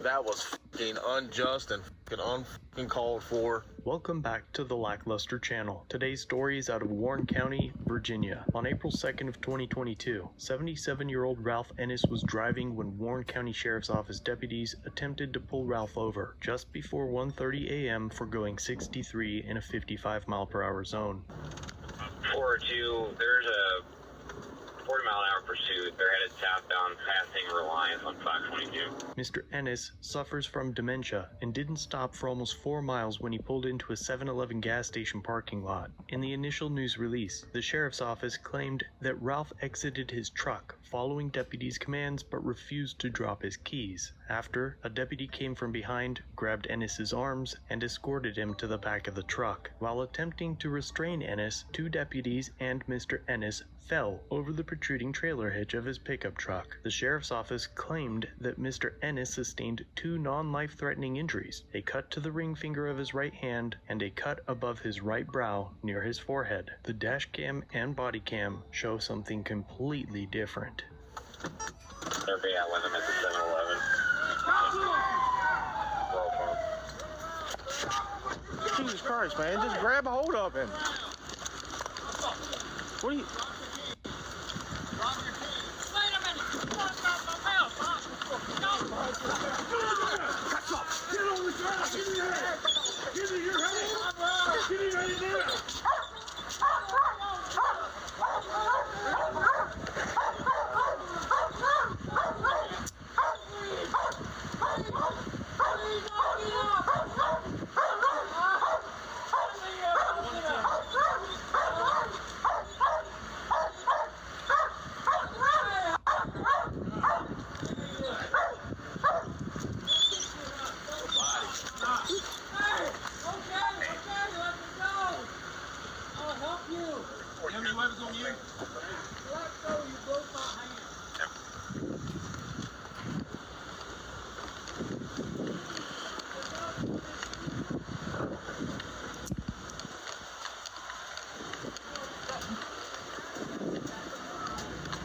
That was fucking unjust and fucking uncalled for. Welcome back to the Lackluster Channel. Today's story is out of Warren County, Virginia. On April 2nd of 2022, 77-year-old Ralph Ennis was driving when Warren County Sheriff's Office deputies attempted to pull Ralph over just before 1:30 a.m. for going 63 in a 55-mile-per-hour zone. 402, there's a 40-mile-an-hour pursuit. They're headed southbound, passing Reliance on 522. Mr. Ennis suffers from dementia and didn't stop for almost 4 miles when he pulled into a 7-Eleven gas station parking lot. In the initial news release, the sheriff's office claimed that Ralph exited his truck following deputies' commands but refused to drop his keys. After, a deputy came from behind, grabbed Ennis's arms, and escorted him to the back of the truck. While attempting to restrain Ennis, 2 deputies and Mr. Ennis fell over the protruding trailer hitch of his pickup truck. The sheriff's office claimed that Mr. Ennis sustained 2 non-life-threatening injuries, a cut to the ring finger of his right hand and a cut above his right brow near his forehead. The dash cam and body cam show something completely different. They're being out with them at the 7-Eleven. Jesus Christ, man, just grab a hold of him. What are you... Get on the ground! Give me your hand! Give me your hand! Give me your hand!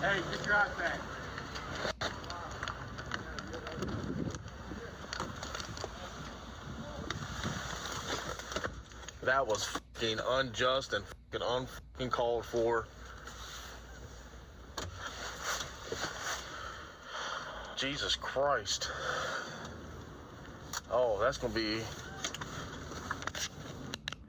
Hey, get your eyes back. That was fucking unjust and fucking uncalled for. Jesus Christ. Oh, that's gonna be...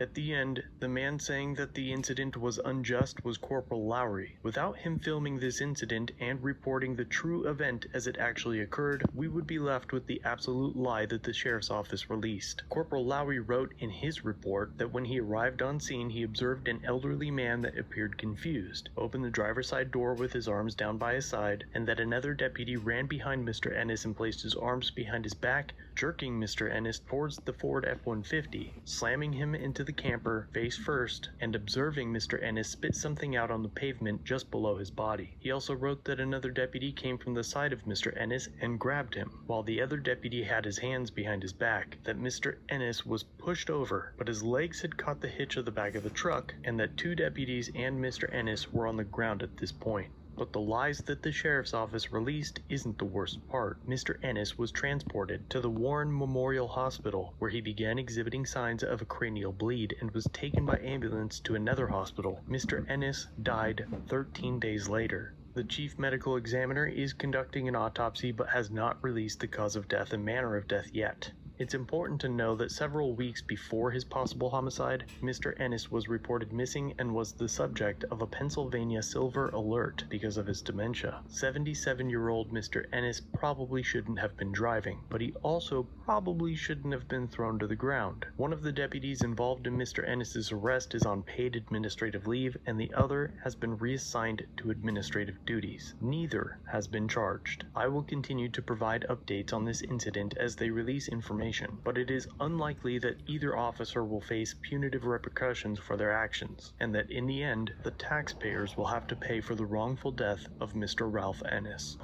At the end, the man saying that the incident was unjust was Corporal Lowry. Without him filming this incident and reporting the true event as it actually occurred, we would be left with the absolute lie that the sheriff's office released. Corporal Lowry wrote in his report that when he arrived on scene, he observed an elderly man that appeared confused, opened the driver's side door with his arms down by his side, and that another deputy ran behind Mr. Ennis and placed his arms behind his back, jerking Mr. Ennis towards the Ford F-150, slamming him into the camper face first, and observing Mr. Ennis spit something out on the pavement just below his body. He also wrote that another deputy came from the side of Mr. Ennis and grabbed him, while the other deputy had his hands behind his back, that Mr. Ennis was pushed over, but his legs had caught the hitch of the back of the truck, and that 2 deputies and Mr. Ennis were on the ground at this point. But the lies that the sheriff's office released isn't the worst part. Mr. Ennis was transported to the Warren Memorial Hospital, where he began exhibiting signs of a cranial bleed and was taken by ambulance to another hospital. Mr. Ennis died 13 days later. The chief medical examiner is conducting an autopsy but has not released the cause of death and manner of death yet. It's important to know that several weeks before his possible homicide, Mr. Ennis was reported missing and was the subject of a Pennsylvania Silver Alert because of his dementia. 77-year-old Mr. Ennis probably shouldn't have been driving, but he also probably shouldn't have been thrown to the ground. One of the deputies involved in Mr. Ennis's arrest is on paid administrative leave, and the other has been reassigned to administrative duties. Neither has been charged. I will continue to provide updates on this incident as they release information, but it is unlikely that either officer will face punitive repercussions for their actions, and that in the end, the taxpayers will have to pay for the wrongful death of Mr. Ralph Ennis.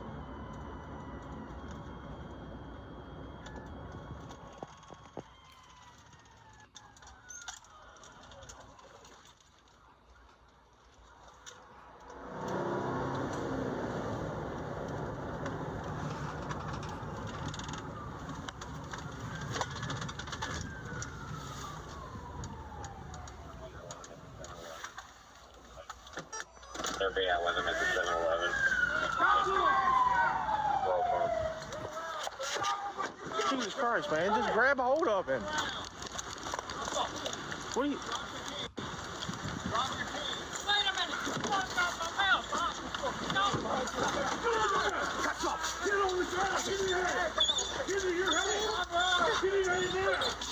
Christ, man. Just grab a hold of him. What are you... Catch up! Get on the ground! Give me your head! Give me your head! Give me your head now!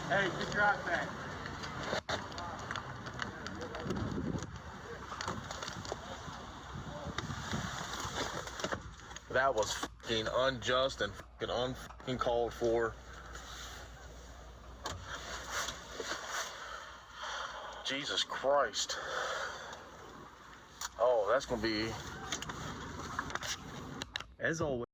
Hey, get your eyes back. That was fucking unjust and fucking unfucking called for. Jesus Christ. Oh, that's gonna be... As always,